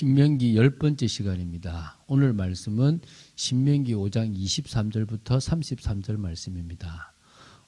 신명기 10번째 시간입니다. 오늘 말씀은 신명기 5장 23절부터 33절 말씀입니다.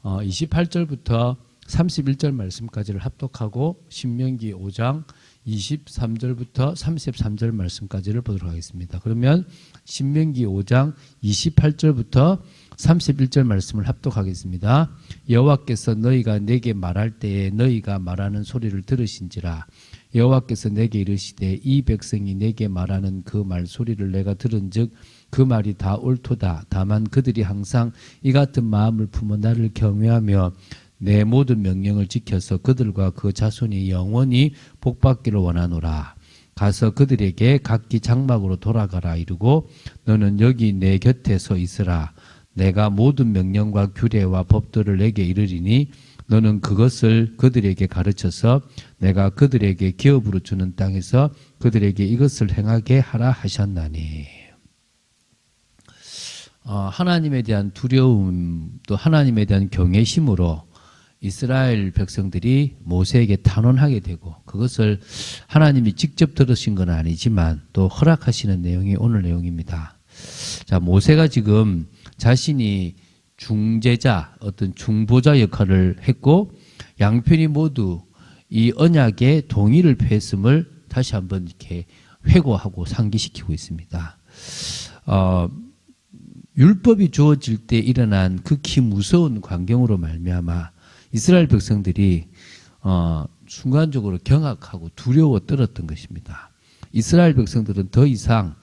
28절부터 31절 말씀까지를 합독하고 신명기 5장 23절부터 33절 말씀까지를 보도록 하겠습니다. 그러면 신명기 5장 28절부터 31절 말씀을 합독하겠습니다. 여호와께서 너희가 내게 말할 때에 너희가 말하는 소리를 들으신지라. 여호와께서 내게 이르시되 이 백성이 내게 말하는 그 말소리를 내가 들은즉 그 말이 다 옳도다. 다만 그들이 항상 이 같은 마음을 품어 나를 경외하며 내 모든 명령을 지켜서 그들과 그 자손이 영원히 복받기를 원하노라. 가서 그들에게 각기 장막으로 돌아가라 이르고 너는 여기 내 곁에 서 있으라. 내가 모든 명령과 규례와 법도를 내게 이르리니 너는 그것을 그들에게 가르쳐서 내가 그들에게 기업으로 주는 땅에서 그들에게 이것을 행하게 하라 하셨나니. 하나님에 대한 두려움 또 하나님에 대한 경외심으로 이스라엘 백성들이 모세에게 탄원하게 되고 그것을 하나님이 직접 들으신 건 아니지만 또 허락하시는 내용이 오늘 내용입니다. 자, 모세가 지금 자신이 중재자, 어떤 중보자 역할을 했고 양편이 모두 이 언약의 동의를 표했음을 다시 한번 이렇게 회고하고 상기시키고 있습니다. 율법이 주어질 때 일어난 극히 무서운 광경으로 말미암아 이스라엘 백성들이 순간적으로 경악하고 두려워 떨었던 것입니다. 이스라엘 백성들은 더 이상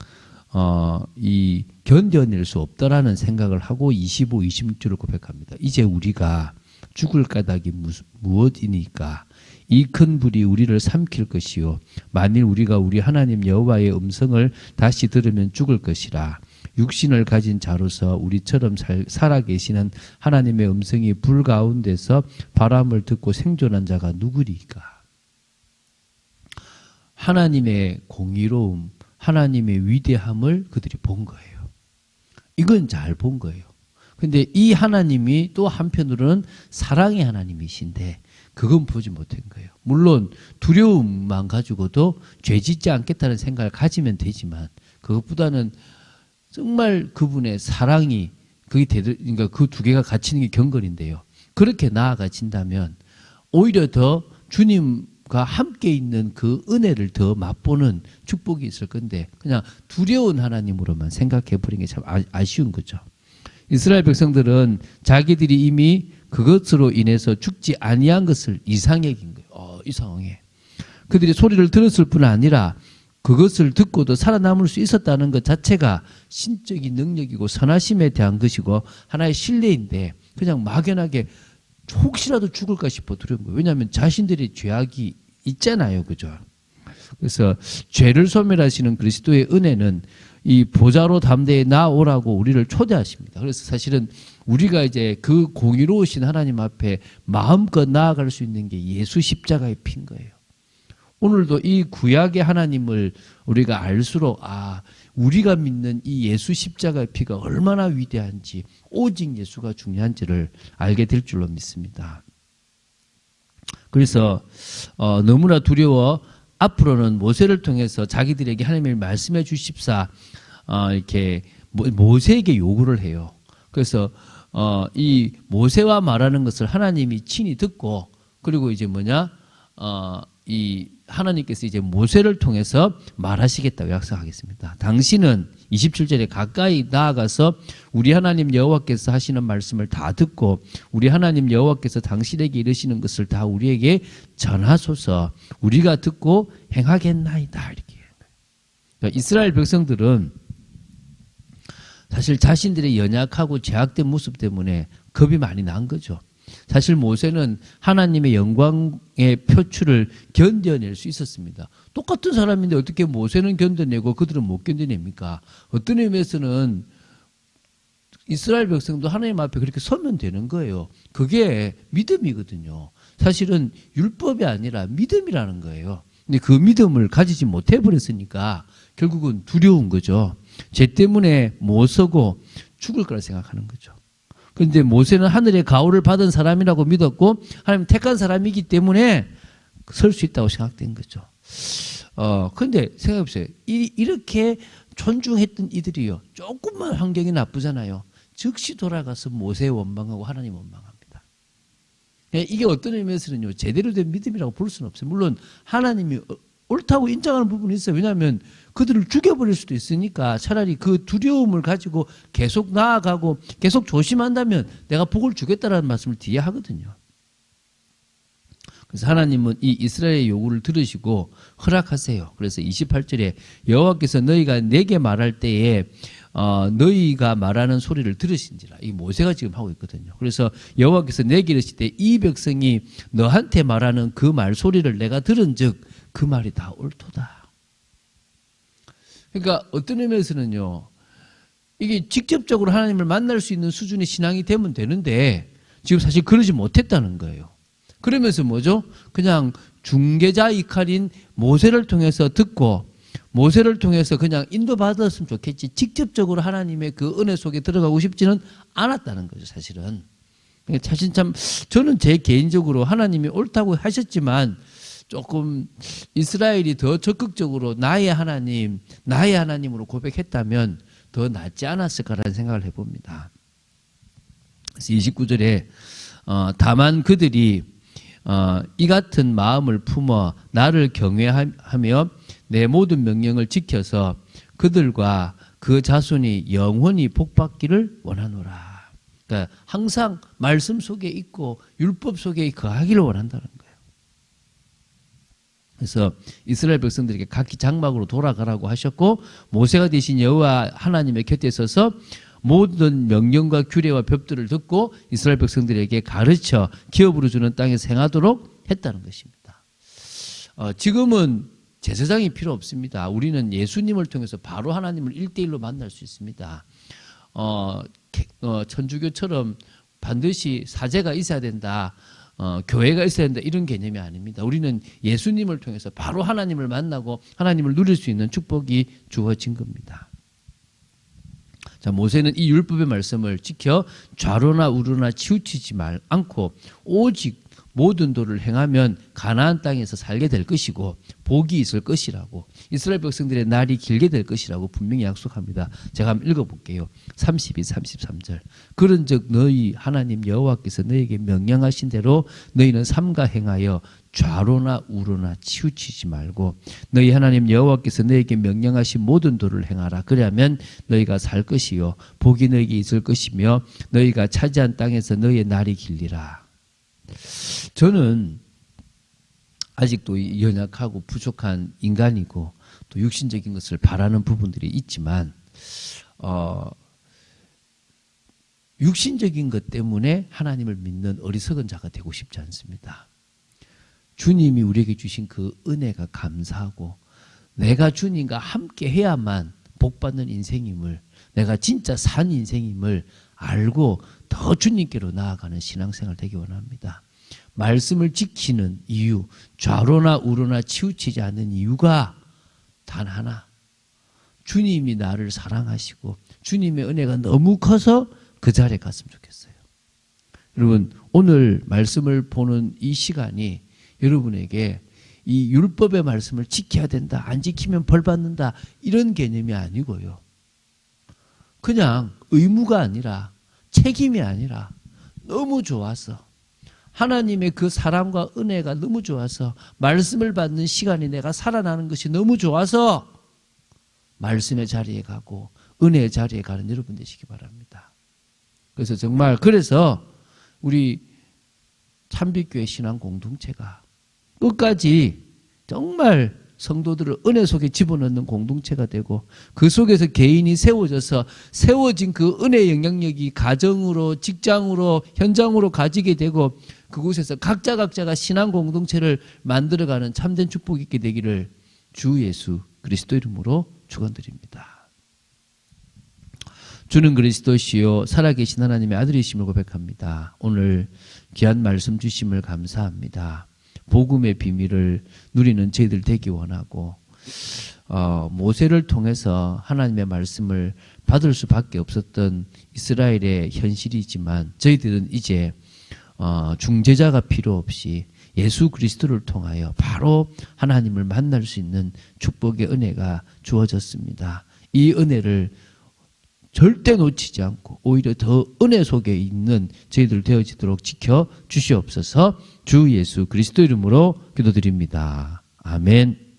이 견뎌낼 수 없다라는 생각을 하고 25, 26절을 고백합니다. 이제 우리가 죽을 까닭이 무엇이니까 이 큰 불이 우리를 삼킬 것이요 만일 우리가 우리 하나님 여호와의 음성을 다시 들으면 죽을 것이라. 육신을 가진 자로서 우리처럼 살아계시는 하나님의 음성이 불 가운데서 바람을 듣고 생존한 자가 누구리까? 하나님의 공의로움, 하나님의 위대함을 그들이 본 거예요. 이건 잘 본 거예요. 근데 이 하나님이 또 한편으로는 사랑의 하나님이신데 그건 보지 못한 거예요. 물론 두려움만 가지고도 죄 짓지 않겠다는 생각을 가지면 되지만 그것보다는 정말 그분의 사랑이 그러니까 그 두 개가 갇히는 게 경건인데요. 그렇게 나아가진다면 오히려 더 주님과 함께 있는 그 은혜를 더 맛보는 축복이 있을 건데 그냥 두려운 하나님으로만 생각해 버리는 게 참 아쉬운 거죠. 이스라엘 백성들은 자기들이 이미 그것으로 인해서 죽지 아니한 것을 이상히 여긴 거예요. 이 상황에. 그들이 소리를 들었을 뿐 아니라 그것을 듣고도 살아남을 수 있었다는 것 자체가 신적인 능력이고 선하심에 대한 것이고 하나의 신뢰인데 그냥 막연하게 혹시라도 죽을까 싶어 두려운 거예요. 왜냐하면 자신들의 죄악이 있잖아요. 그죠? 그래서 죄를 소멸하시는 그리스도의 은혜는 이 보좌로 담대히 나오라고 우리를 초대하십니다. 그래서 사실은 우리가 이제 그 공의로우신 하나님 앞에 마음껏 나아갈 수 있는 게 예수 십자가의 피인 거예요. 오늘도 이 구약의 하나님을 우리가 알수록 우리가 믿는 이 예수 십자가의 피가 얼마나 위대한지 오직 예수가 중요한지를 알게 될 줄로 믿습니다. 그래서 너무나 두려워 앞으로는 모세를 통해서 자기들에게 하나님을 말씀해 주십사 이렇게 모세에게 요구를 해요. 그래서 이 모세와 말하는 것을 하나님이 친히 듣고 그리고 이제 이 하나님께서 이제 모세를 통해서 말하시겠다고 약속하겠습니다. 당신은 27절에 가까이 나아가서 우리 하나님 여호와께서 하시는 말씀을 다 듣고 우리 하나님 여호와께서 당신에게 이르시는 것을 다 우리에게 전하소서. 우리가 듣고 행하겠나이다. 이렇게. 그러니까 이스라엘 백성들은 사실 자신들의 연약하고 제약된 모습 때문에 겁이 많이 난 거죠. 사실 모세는 하나님의 영광의 표출을 견뎌낼 수 있었습니다. 똑같은 사람인데 어떻게 모세는 견뎌내고 그들은 못 견뎌냅니까? 어떤 의미에서는 이스라엘 백성도 하나님 앞에 그렇게 서면 되는 거예요. 그게 믿음이거든요. 사실은 율법이 아니라 믿음이라는 거예요. 근데 그 믿음을 가지지 못해버렸으니까 결국은 두려운 거죠. 죄 때문에 못 서고 죽을 거라 생각하는 거죠. 그런데 모세는 하늘의 가호를 받은 사람이라고 믿었고 하나님 택한 사람이기 때문에 설 수 있다고 생각된 거죠. 근데 생각해보세요. 이렇게 존중했던 이들이요. 조금만 환경이 나쁘잖아요. 즉시 돌아가서 모세 원망하고 하나님 원망합니다. 이게 어떤 의미에서는요. 제대로 된 믿음이라고 볼 수는 없어요. 물론 하나님이 옳다고 인정하는 부분이 있어요. 왜냐하면 그들을 죽여버릴 수도 있으니까 차라리 그 두려움을 가지고 계속 나아가고 계속 조심한다면 내가 복을 주겠다라는 말씀을 뒤에 하거든요. 그래서 하나님은 이 이스라엘의 요구를 들으시고 허락하세요. 그래서 28절에 여호와께서 너희가 내게 말할 때에 너희가 말하는 소리를 들으신지라. 이 모세가 지금 하고 있거든요. 그래서 여호와께서 내게 이르실 때 이 백성이 너한테 말하는 그 말 소리를 내가 들은즉 그 말이 다 옳도다. 그러니까 어떤 의미에서는요. 이게 직접적으로 하나님을 만날 수 있는 수준의 신앙이 되면 되는데 지금 사실 그러지 못했다는 거예요. 그러면서 뭐죠? 그냥 중개자 역할인 모세를 통해서 듣고 모세를 통해서 그냥 인도받았으면 좋겠지 직접적으로 하나님의 그 은혜 속에 들어가고 싶지는 않았다는 거죠. 사실은. 사실 참 저는 제 개인적으로 하나님이 옳다고 하셨지만 조금 이스라엘이 더 적극적으로 나의 하나님으로 고백했다면 더 낫지 않았을까라는 생각을 해봅니다. 그래서 29절에 다만 그들이 이 같은 마음을 품어 나를 경외하며 내 모든 명령을 지켜서 그들과 그 자손이 영원히 복받기를 원하노라. 그러니까 항상 말씀 속에 있고 율법 속에 거하기를 원한다는 거예요. 그래서 이스라엘 백성들에게 각기 장막으로 돌아가라고 하셨고 모세가 대신 여호와 하나님의 곁에 서서 모든 명령과 규례와 법들을 듣고 이스라엘 백성들에게 가르쳐 기업으로 주는 땅에서 행하도록 했다는 것입니다. 지금은 제사장이 필요 없습니다. 우리는 예수님을 통해서 바로 하나님을 1대1로 만날 수 있습니다. 천주교처럼 반드시 사제가 있어야 된다. 교회가 있어야 된다. 이런 개념이 아닙니다. 우리는 예수님을 통해서 바로 하나님을 만나고 하나님을 누릴 수 있는 축복이 주어진 겁니다. 자, 모세는 이 율법의 말씀을 지켜 좌로나 우로나 치우치지 않고 오직 모든 도를 행하면 가나안 땅에서 살게 될 것이고 복이 있을 것이라고 이스라엘 백성들의 날이 길게 될 것이라고 분명히 약속합니다. 제가 한번 읽어볼게요. 32, 33절. 그런즉 너희 하나님 여호와께서 너희에게 명령하신 대로 너희는 삼가 행하여 좌로나 우로나 치우치지 말고 너희 하나님 여호와께서 너희에게 명령하신 모든 도를 행하라. 그러면 너희가 살 것이요 복이 너희에게 있을 것이며 너희가 차지한 땅에서 너희의 날이 길리라. 저는 아직도 연약하고 부족한 인간이고 또 육신적인 것을 바라는 부분들이 있지만 육신적인 것 때문에 하나님을 믿는 어리석은 자가 되고 싶지 않습니다. 주님이 우리에게 주신 그 은혜가 감사하고 내가 주님과 함께 해야만 복받는 인생임을 내가 진짜 산 인생임을 알고 더 주님께로 나아가는 신앙생활 되기 원합니다. 말씀을 지키는 이유, 좌로나 우로나 치우치지 않는 이유가 단 하나. 주님이 나를 사랑하시고 주님의 은혜가 너무 커서 그 자리에 갔으면 좋겠어요. 여러분, 오늘 말씀을 보는 이 시간이 여러분에게 이 율법의 말씀을 지켜야 된다, 안 지키면 벌 받는다 이런 개념이 아니고요. 그냥 의무가 아니라 책임이 아니라 너무 좋아서 하나님의 그 사랑과 은혜가 너무 좋아서 말씀을 받는 시간이 내가 살아나는 것이 너무 좋아서 말씀의 자리에 가고 은혜의 자리에 가는 여러분 되시기 바랍니다. 그래서 정말 그래서 우리 참빛교회 신앙 공동체가 끝까지 정말 성도들을 은혜 속에 집어넣는 공동체가 되고 그 속에서 개인이 세워져서 세워진 그 은혜의 영향력이 가정으로 직장으로 현장으로 가지게 되고 그곳에서 각자가 신앙 공동체를 만들어가는 참된 축복이 있게 되기를 주 예수 그리스도 이름으로 축원드립니다. 주는 그리스도시요 살아계신 하나님의 아들이심을 고백합니다. 오늘 귀한 말씀 주심을 감사합니다. 복음의 비밀을 누리는 저희들 되기 원하고 모세를 통해서 하나님의 말씀을 받을 수밖에 없었던 이스라엘의 현실이지만 저희들은 이제 중재자가 필요 없이 예수 그리스도를 통하여 바로 하나님을 만날 수 있는 축복의 은혜가 주어졌습니다. 이 은혜를 절대 놓치지 않고 오히려 더 은혜 속에 있는 저희들 되어지도록 지켜 주시옵소서. 주 예수 그리스도 이름으로 기도드립니다. 아멘.